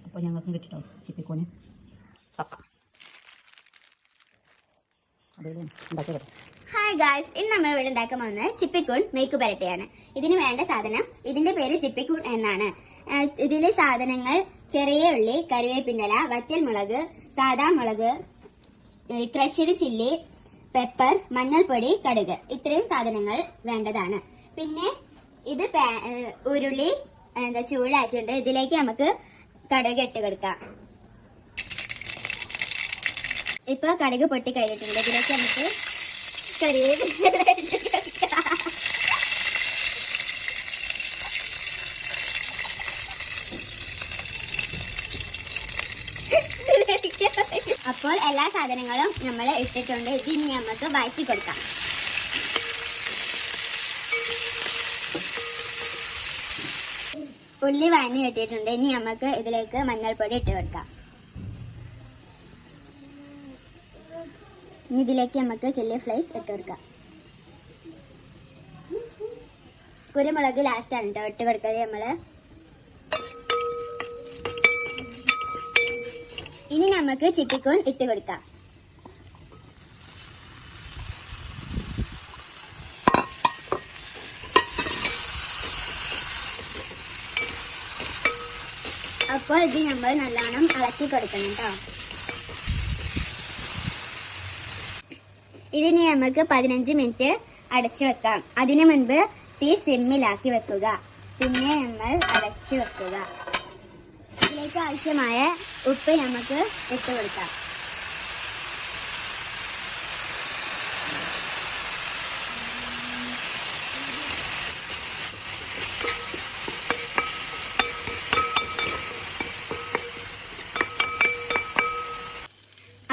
അപ്പോൾ ഞങ്ങൾക്കും കിട്ടിട്ടോ ചിപ്പിക്കൂന് സപ്പ. Hi guys, ഇന്ന് നമ്മൾ ഇവിടെ ഉണ്ടാക്കാൻ പോകുന്നത് ചിപ്പിക്കൂൺ മെഴുക്ക് പുരട്ടിയാണ്. ഇതിന് വേണ്ട സാധനം, ഇതിന്റെ പേര് ചിപ്പിക്കൂൺ എന്നാണ്. ഇതിലെ സാധനങ്ങൾ ചെറിയ ഉള്ളി, കറിവേപ്പില, വറ്റൽ മുളക്, സാദാ മുളക്, ക്രഷ്ഡ് ചില്ലി, പെപ്പർ, മഞ്ഞൾപ്പൊടി, കടുക്. ഇത്രയും സാധനങ്ങൾ വേണ്ടതാണ്. പിന്നെ ഇത് ഉരുളി ചൂടാക്കിയിട്ടുണ്ട്. ഇതിലേക്ക് നമുക്ക് കടുക് ഇട്ട് കൊടുക്കാം. ഇപ്പൊ കടുക് പൊട്ടി കഴിഞ്ഞിട്ടുണ്ട്. ഇതിലേക്ക് നമുക്ക് അപ്പോൾ എല്ലാ സാധനങ്ങളും നമ്മൾ ഇട്ടിട്ടുണ്ട്. ഇതിന് നമുക്ക് വഴറ്റി കൊടുക്കാം. ഉള്ളി വഴഞ്ഞ് കിട്ടിയിട്ടുണ്ട്. ഇനി നമുക്ക് ഇതിലേക്ക് മഞ്ഞൾപ്പൊടി ഇട്ട് കൊടുക്കാം. ഇനി ഇതിലേക്ക് നമുക്ക് ചില്ലി ഫ്ലേക്സ് ഇട്ട് കൊടുക്കാം. കുരുമുളക് ലാസ്റ്റ് ആണ് കേട്ടോ ഇട്ട് കൊടുക്കുന്നത് നമ്മള്. ഇനി നമുക്ക് ചിപ്പിക്കൂൺ ഇട്ട് കൊടുക്കാം. അപ്പോൾ ഇത് നമ്മൾ നല്ലോണം ഇളക്കി കൊടുക്കണം കേട്ടോ. ഇതിനി നമുക്ക് 15 മിനിറ്റ് അടച്ചു വെക്കാം. അതിനു മുൻപ് തീ സിമ്മിലാക്കി വെക്കുക. പിന്നെ നമ്മൾ അടച്ചു വെക്കുക. ഇതിലേക്ക് ആവശ്യമായ ഉപ്പ് നമുക്ക് ഇട്ട് കൊടുക്കാം.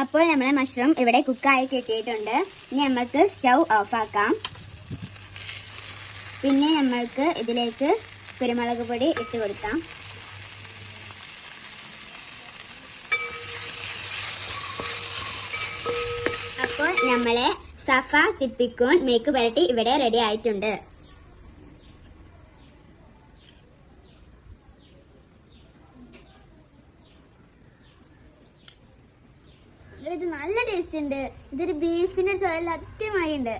അപ്പോൾ നമ്മളെ മഷ്റൂം ഇവിടെ കുക്കായി കിട്ടിയിട്ടുണ്ട്. ഇനി നമുക്ക് സ്റ്റൗ ഓഫ് ആക്കാം. പിന്നെ നമ്മൾക്ക് ഇതിലേക്ക് കുരുമുളക് പൊടി ഇട്ട് കൊടുക്കാം. അപ്പോൾ നമ്മളെ സഫ ചിപ്പിക്കൂൺ മെഴുക്ക് പുരട്ടി ഇവിടെ റെഡി ആയിട്ടുണ്ട്. ഇത് നല്ല ടേസ്റ്റ് ഉണ്ട്. ഇതൊരു ബീഫിന്റെ ചോയൽ അത്യമായി ഉണ്ട്.